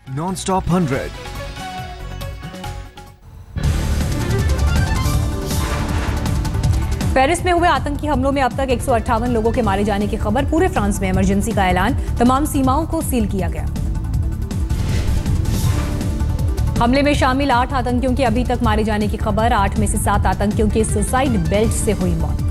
Non-stop 100. Paris में हुए आतंकी हमलों में अब तक 158 लोगों के मारे जाने की खबर। पूरे फ्रांस में इमरजेंसी का ऐलान, तमाम सीमाओं को सील किया गया। हमले में शामिल 8 आतंकियों के अभी तक मारे जाने की खबर। 8 में से 7 आतंकियों के सुसाइड बेल्ट से हुई मौत।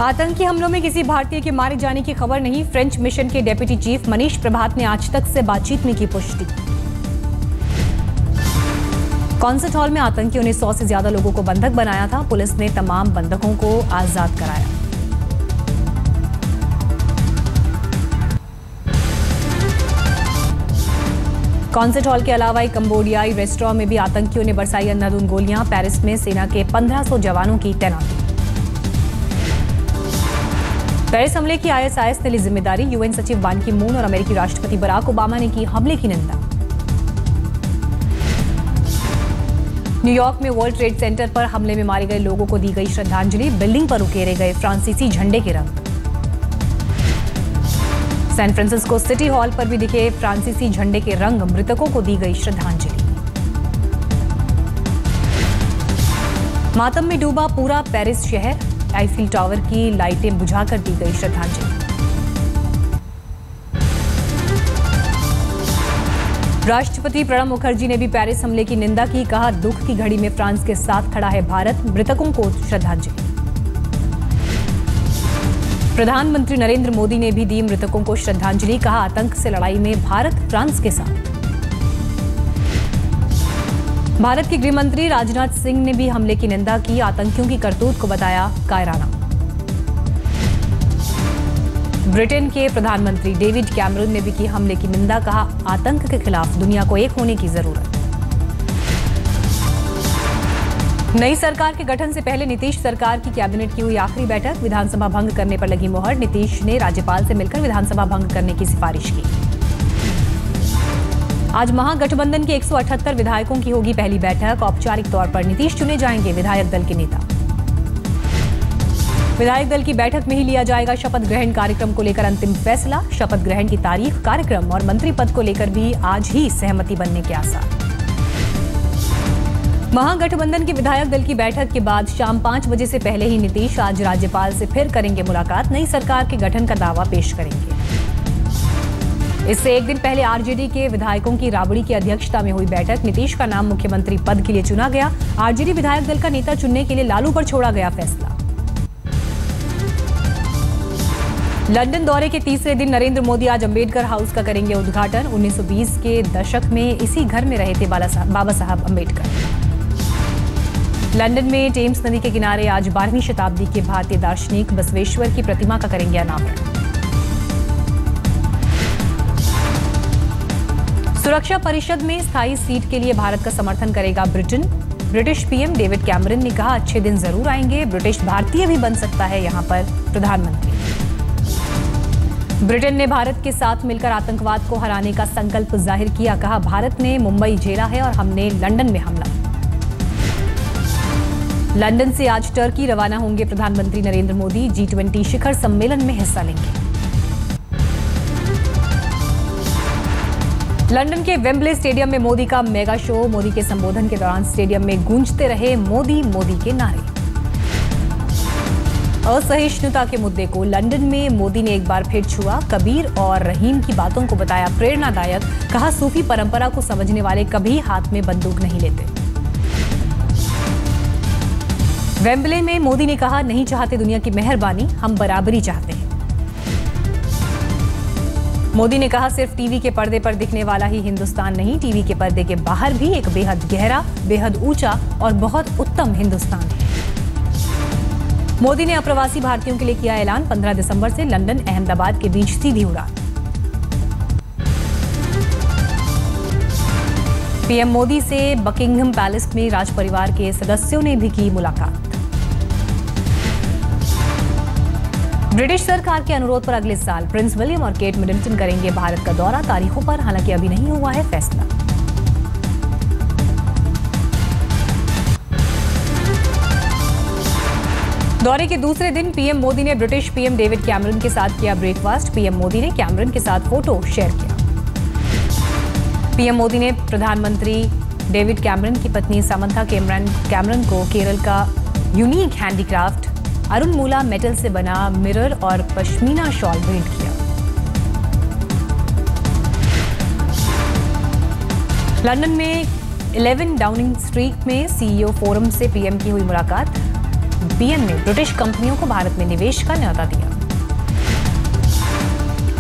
आतंकी हमलों में किसी भारतीय के मारे जाने की खबर नहीं। फ्रेंच मिशन के डेप्यूटी चीफ मनीष प्रभात ने आज तक से बातचीत में की पुष्टि। कॉन्सर्ट हॉल में आतंकियों ने 100 से ज्यादा लोगों को बंधक बनाया था। पुलिस ने तमाम बंधकों को आजाद कराया। कॉन्सर्ट हॉल के अलावा एक कंबोडियाई रेस्टोरेंट में भी आतंकियों ने बरसाई अंधाधुंध गोलियां। पेरिस में सेना के 1500 जवानों की तैनाती। पेरिस हमले की आईएसआईएस ने ली जिम्मेदारी। यूएन सचिव बान की मून और अमेरिकी राष्ट्रपति बराक ओबामा ने की हमले की निंदा। न्यूयॉर्क में वर्ल्ड ट्रेड सेंटर पर हमले में मारे गए लोगों को दी गई श्रद्धांजलि। बिल्डिंग पर उकेरे गए फ्रांसीसी झंडे के रंग। सैन फ्रांसिस्को सिटी हॉल पर भी दिखे फ्रांसीसी झंडे के रंग। मृतकों को दी गई श्रद्धांजलि। मातम में डूबा पूरा पेरिस शहर। आईफिल टावर की लाइटें बुझाकर दी गई श्रद्धांजलि। राष्ट्रपति प्रणब मुखर्जी ने भी पेरिस हमले की निंदा की। कहा, दुख की घड़ी में फ्रांस के साथ खड़ा है भारत। मृतकों को श्रद्धांजलि। प्रधानमंत्री नरेंद्र मोदी ने भी दी मृतकों को श्रद्धांजलि। कहा, आतंक से लड़ाई में भारत फ्रांस के साथ। भारत के गृह मंत्री राजनाथ सिंह ने भी हमले की निंदा की। आतंकियों की करतूत को बताया कायराना। ब्रिटेन के प्रधानमंत्री डेविड कैमरन ने भी की हमले की निंदा। कहा, आतंक के खिलाफ दुनिया को एक होने की जरूरत। नई सरकार के गठन से पहले नीतीश सरकार की कैबिनेट की हुई आखिरी बैठक। विधानसभा भंग करने पर लगी मुहर। नीतीश ने राज्यपाल से मिलकर विधानसभा भंग करने की सिफारिश की। आज महागठबंधन के 178 विधायकों की होगी पहली बैठक। औपचारिक तौर पर नीतीश चुने जाएंगे विधायक दल के नेता। विधायक दल की बैठक में ही लिया जाएगा शपथ ग्रहण कार्यक्रम को लेकर अंतिम फैसला। शपथ ग्रहण की तारीख, कार्यक्रम और मंत्री पद को लेकर भी आज ही सहमति बनने के आसार। महागठबंधन के विधायक दल की बैठक के बाद शाम 5 बजे से पहले ही नीतीश आज राज्यपाल से फिर करेंगे मुलाकात। नई सरकार के गठन का दावा पेश करेंगे। इससे एक दिन पहले आरजेडी के विधायकों की राबड़ी की अध्यक्षता में हुई बैठक। नीतीश का नाम मुख्यमंत्री पद के लिए चुना गया। आरजेडी विधायक दल का नेता चुनने के लिए लालू पर छोड़ा गया फैसला। लंदन दौरे के तीसरे दिन नरेंद्र मोदी आज अंबेडकर हाउस का करेंगे उद्घाटन। 1920 के दशक में इसी घर में रहे थे बाबा साहब अंबेडकर। लंदन में टेम्स नदी के किनारे आज 12वीं शताब्दी के भारतीय दार्शनिक बसवेश्वर की प्रतिमा का करेंगे अनावरण। सुरक्षा परिषद में स्थायी सीट के लिए भारत का समर्थन करेगा Britain. British PM David Cameron ने कहा, अच्छे दिन जरूर आएंगे। ब्रिटिश भारतीय भी बन सकता है यहां पर प्रधानमंत्री। ब्रिटेन ने भारत के साथ मिलकर आतंकवाद को हराने का संकल्प जाहिर किया। कहा, भारत ने मुंबई झेला है और हमने लंदन में हमला। लंदन से आज टर्की रवाना होंगे प्रधानमंत्री नरेंद्र मोदी। G20 शिखर सम्मेलन में हिस्सा लेंगे। लंदन के वेम्बले स्टेडियम में मोदी का मेगा शो। मोदी के संबोधन के दौरान स्टेडियम में गूंजते रहे मोदी मोदी के नारे। असहिष्णुता के मुद्दे को लंदन में मोदी ने एक बार फिर छुआ। कबीर और रहीम की बातों को बताया प्रेरणादायक। कहा, सूफी परंपरा को समझने वाले कभी हाथ में बंदूक नहीं लेते। वेम्बले में मोदी ने कहा, नहीं चाहते दुनिया की मेहरबानी, हम बराबरी चाहते हैं। मोदी ने कहा, सिर्फ टीवी के पर्दे पर दिखने वाला ही हिंदुस्तान नहीं, टीवी के पर्दे के बाहर भी एक बेहद गहरा, बेहद ऊंचा और बहुत उत्तम हिंदुस्तान है। मोदी ने अप्रवासी भारतीयों के लिए किया ऐलान। 15 दिसंबर से लंदन अहमदाबाद के बीच सीधी उड़ान। पीएम मोदी से बकिंघम पैलेस में राज परिवार के सदस्यों ने भी की मुलाकात। ब्रिटिश सरकार के अनुरोध पर अगले साल प्रिंस विलियम और केट मिडलटन करेंगे भारत का दौरा। तारीखों पर हालांकि अभी नहीं हुआ है फैसला। दौरे के दूसरे दिन पीएम मोदी ने ब्रिटिश पीएम डेविड कैमरन के साथ किया ब्रेकफास्ट। पीएम मोदी ने कैमरन के साथ फोटो शेयर किया। पीएम मोदी ने प्रधानमंत्री डेविड कैमरन की पत्नी समंथा कैमरन को केरल का यूनिक हैंडीक्राफ्ट अरुणमूला मेटल से बना मिरर और पश्मीना शॉल भेंट किया। लंदन में 11 डाउनिंग स्ट्रीट में सीईओ फोरम से पीएम की हुई मुलाकात। पीएम ने ब्रिटिश कंपनियों को भारत में निवेश का न्योता दिया।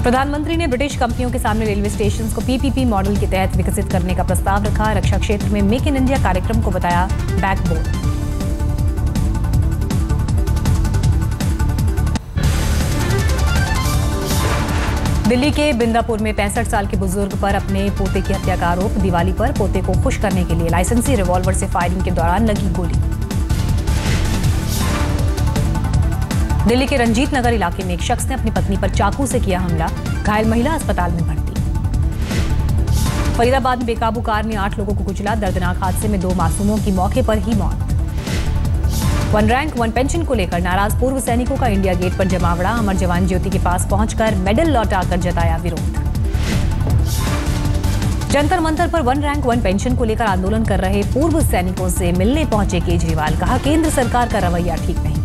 प्रधानमंत्री ने ब्रिटिश कंपनियों के सामने रेलवे स्टेशन को पीपीपी मॉडल के तहत विकसित करने का प्रस्ताव रखा। रक्षा क्षेत्र में मेक इन इंडिया कार्यक्रम को बताया बैकबोन। दिल्ली के बिंदापुर में 65 साल के बुजुर्ग पर अपने पोते की हत्या का आरोप। दिवाली पर पोते को खुश करने के लिए लाइसेंसी रिवॉल्वर से फायरिंग के दौरान लगी गोली। दिल्ली के रंजीत नगर इलाके में एक शख्स ने अपनी पत्नी पर चाकू से किया हमला। घायल महिला अस्पताल में भर्ती। फरीदाबाद में बेकाबू कार ने 8 लोगों को कुचला। दर्दनाक हादसे में 2 मासूमों की मौके पर ही मौत। वन रैंक वन पेंशन को लेकर नाराज पूर्व सैनिकों का इंडिया गेट पर जमावड़ा। अमर जवान ज्योति के पास पहुंचकर मेडल लौटाकर जताया विरोध। जंतर मंतर पर वन रैंक वन पेंशन को लेकर आंदोलन कर रहे पूर्व सैनिकों से मिलने पहुंचे केजरीवाल। कहा केंद्र सरकार का रवैया ठीक नहीं।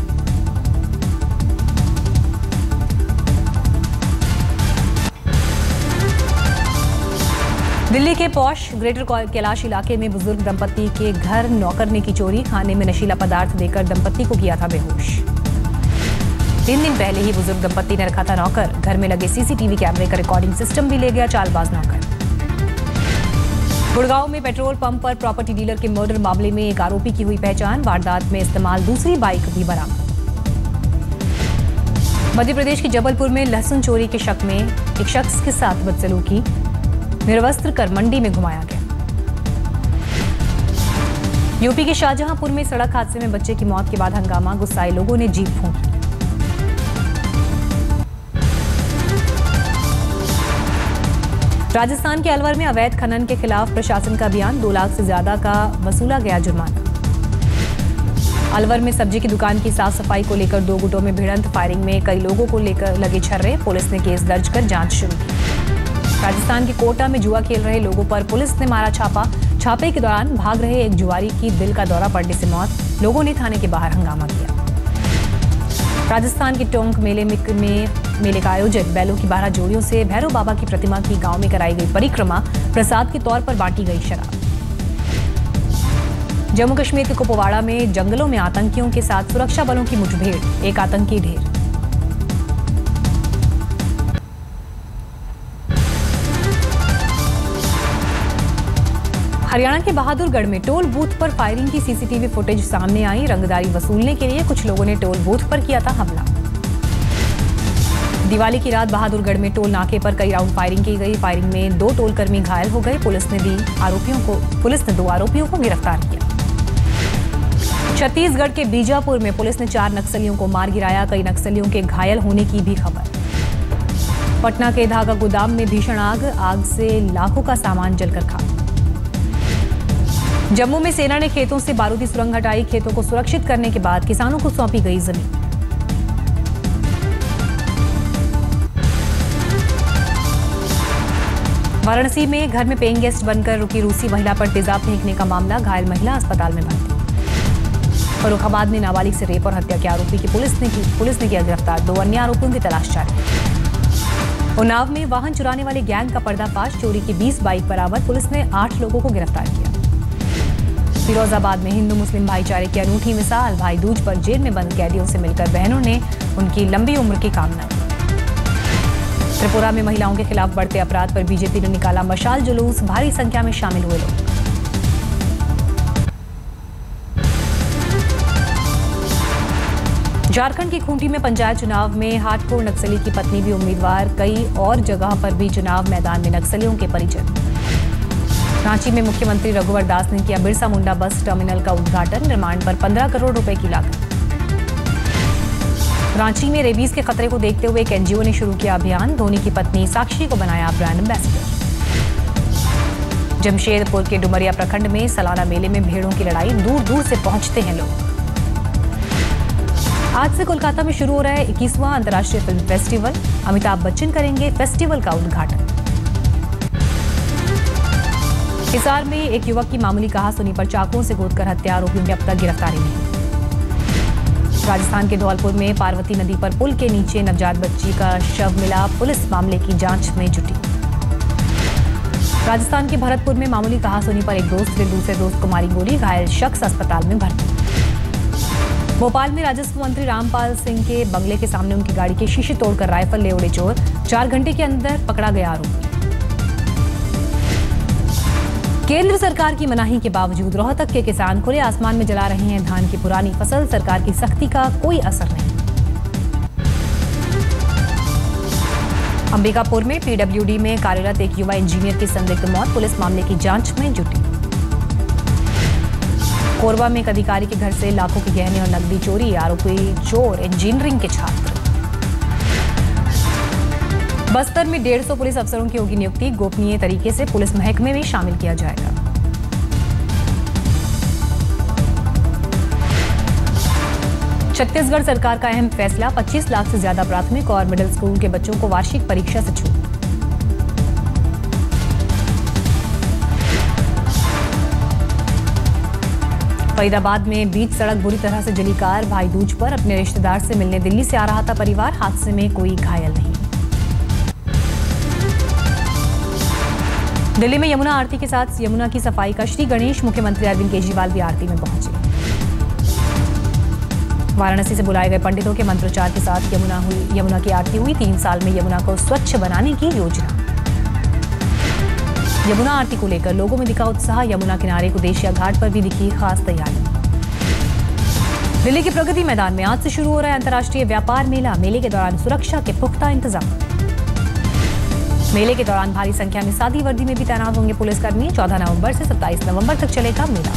दिल्ली के पॉश ग्रेटर कैलाश इलाके में बुजुर्ग दंपत्ति के घर नौकर ने की चोरी। खाने में नशीला पदार्थ देकर दंपत्ति को किया था बेहोश। 3 दिन पहले ही बुजुर्ग दंपत्ति ने रखा था नौकर। घर में लगे सीसीटीवी कैमरे का रिकॉर्डिंग सिस्टम भी ले गया चालबाज नौकर। गुड़गांव में पेट्रोल पंप पर प्रॉपर्टी डीलर के मर्डर मामले में एक आरोपी की हुई पहचान। वारदात में इस्तेमाल दूसरी बाइक भी बरामद। मध्य प्रदेश के जबलपुर में लहसुन चोरी के शक में एक शख्स के साथ बदसलूकी। निर्वस्त्र कर मंडी में घुमाया गया। यूपी के शाहजहांपुर में सड़क हादसे में बच्चे की मौत के बाद हंगामा। गुस्साए लोगों ने जीप फूंकी। राजस्थान के अलवर में अवैध खनन के खिलाफ प्रशासन का अभियान। 2 लाख से ज्यादा का वसूला गया जुर्माना। अलवर में सब्जी की दुकान की साफ सफाई को लेकर 2 गुटों में भिड़ंत। फायरिंग में कई लोगों को लेकर लगे छर्रे। पुलिस ने केस दर्ज कर जांच शुरू की। राजस्थान के कोटा में जुआ खेल रहे लोगों पर पुलिस ने मारा छापा। छापे के दौरान भाग रहे एक जुआरी की दिल का दौरा पड़ने से मौत। लोगों ने थाने के बाहर हंगामा किया। राजस्थान के टोंक मेले का आयोजन। बैलों की 12 जोड़ियों से भैरव बाबा की प्रतिमा की गांव में कराई गई परिक्रमा। प्रसाद के तौर पर बांटी गई शराब। जम्मू कश्मीर के कुपवाड़ा में जंगलों में आतंकियों के साथ सुरक्षा बलों की मुठभेड़। एक आतंकी ढेर। हरियाणा के बहादुरगढ़ में टोल बूथ पर फायरिंग की सीसीटीवी फुटेज सामने आई। रंगदारी वसूलने के लिए कुछ लोगों ने टोल बूथ पर किया था हमला। दिवाली की रात बहादुरगढ़ में टोल नाके पर कई राउंड फायरिंग की गई। फायरिंग में 2 टोलकर्मी घायल हो गए। पुलिस ने 2 आरोपियों को गिरफ्तार किया। छत्तीसगढ़ के बीजापुर में पुलिस ने 4 नक्सलियों को मार गिराया। कई नक्सलियों के घायल होने की भी खबर। पटना के धागा गोदाम में भीषण आग से लाखों का सामान जलकर खाक। जम्मू में सेना ने खेतों से बारूदी सुरंग हटाई। खेतों को सुरक्षित करने के बाद किसानों को सौंपी गई जमीन। वाराणसी में घर में पेइंग गेस्ट बनकर रुकी रूसी महिला पर तेजाब फेंकने का मामला। घायल महिला अस्पताल में भर्ती। फर्रुखाबाद में नाबालिग से रेप और हत्या के आरोपी की पुलिस ने किया गिरफ्तार। 2 अन्य आरोपियों की तलाश जारी। उन्नाव में वाहन चुराने वाले गैंग का पर्दाफाश। चोरी की 20 बाइक बरामद। पुलिस ने 8 लोगों को गिरफ्तार किया। फिरोजाबाद में हिंदू मुस्लिम भाईचारे की अनूठी मिसाल। भाई दूज पर जेल में बंद कैदियों से मिलकर बहनों ने उनकी लंबी उम्र की कामना की। त्रिपुरा में महिलाओं के खिलाफ बढ़ते अपराध पर बीजेपी ने निकाला मशाल जुलूस। भारी संख्या में शामिल हुए लोग। झारखंड की खूंटी में पंचायत चुनाव में हार्डकोर नक्सली की पत्नी भी उम्मीदवार। कई और जगह पर भी चुनाव मैदान में नक्सलियों के परिजन। रांची में मुख्यमंत्री रघुवर दास ने किया बिरसा मुंडा बस टर्मिनल का उद्घाटन। निर्माण पर 15 करोड़ रुपए की लागत। रांची में रेबीज के खतरे को देखते हुए एक एनजीओ ने शुरू किया अभियान। धोनी की पत्नी साक्षी को बनाया ब्रांड एम्बेसडर। जमशेदपुर के डुमरिया प्रखंड में सालाना मेले में भेड़ों की लड़ाई, दूर दूर से पहुंचते हैं लोग। आज से कोलकाता में शुरू हो रहा है 21वां अंतर्राष्ट्रीय फिल्म फेस्टिवल। अमिताभ बच्चन करेंगे फेस्टिवल का उद्घाटन। हिसार में एक युवक की मामूली कहासुनी पर चाकुओं से गोदकर हत्या, आरोपियों की अब तक गिरफ्तारी नहीं। राजस्थान के धौलपुर में पार्वती नदी पर पुल के नीचे नवजात बच्ची का शव मिला, पुलिस मामले की जांच में जुटी। राजस्थान के भरतपुर में मामूली कहासुनी पर एक दोस्त ने दूसरे दोस्त को मारी गोली, घायल शख्स अस्पताल में भर्ती। भोपाल में राजस्व मंत्री रामपाल सिंह के बंगले के सामने उनकी गाड़ी के शीशे तोड़कर राइफल ले उड़े चोर, 4 घंटे के अंदर पकड़ा गया आरोपी। केंद्र सरकार की मनाही के बावजूद रोहतक के किसान खुले आसमान में जला रहे हैं धान की पुरानी फसल। सरकार की सख्ती का कोई असर नहीं। अंबिकापुर में पीडब्ल्यूडी में कार्यरत एक युवा इंजीनियर की संदिग्ध मौत, पुलिस मामले की जांच में जुटी। कोरबा में एक अधिकारी के घर से लाखों के गहने और नकदी चोरी, आरोपी चोर इंजीनियरिंग के छात्र। बस्तर में 150 पुलिस अफसरों की होगी नियुक्ति, गोपनीय तरीके से पुलिस महकमे में शामिल किया जाएगा। छत्तीसगढ़ सरकार का अहम फैसला, 25 लाख से ज्यादा प्राथमिक और मिडिल स्कूल के बच्चों को वार्षिक परीक्षा से छूट। फरीदाबाद में बीच सड़क बुरी तरह से जली कार, भाई दूज पर अपने रिश्तेदार से मिलने दिल्ली से आ रहा था परिवार, हादसे में कोई घायल नहीं। दिल्ली में यमुना आरती के साथ यमुना की सफाई का श्री गणेश, मुख्यमंत्री अरविंद केजरीवाल भी आरती में पहुंचे। वाराणसी से बुलाए गए पंडितों के मंत्रोच्चार के साथ यमुना की आरती हुई। 3 साल में यमुना को स्वच्छ बनाने की योजना। यमुना आरती को लेकर लोगों में दिखा उत्साह, यमुना किनारे कुदेशिया घाट पर भी दिखी खास तैयारी। दिल्ली के प्रगति मैदान में आज से शुरू हो रहा है अंतर्राष्ट्रीय व्यापार मेला। मेले के दौरान सुरक्षा के पुख्ता इंतजाम। मेले के दौरान भारी संख्या में सादी वर्दी में भी तैनात होंगे पुलिसकर्मी। 14 नवंबर से 27 नवंबर तक चलेगा मेला।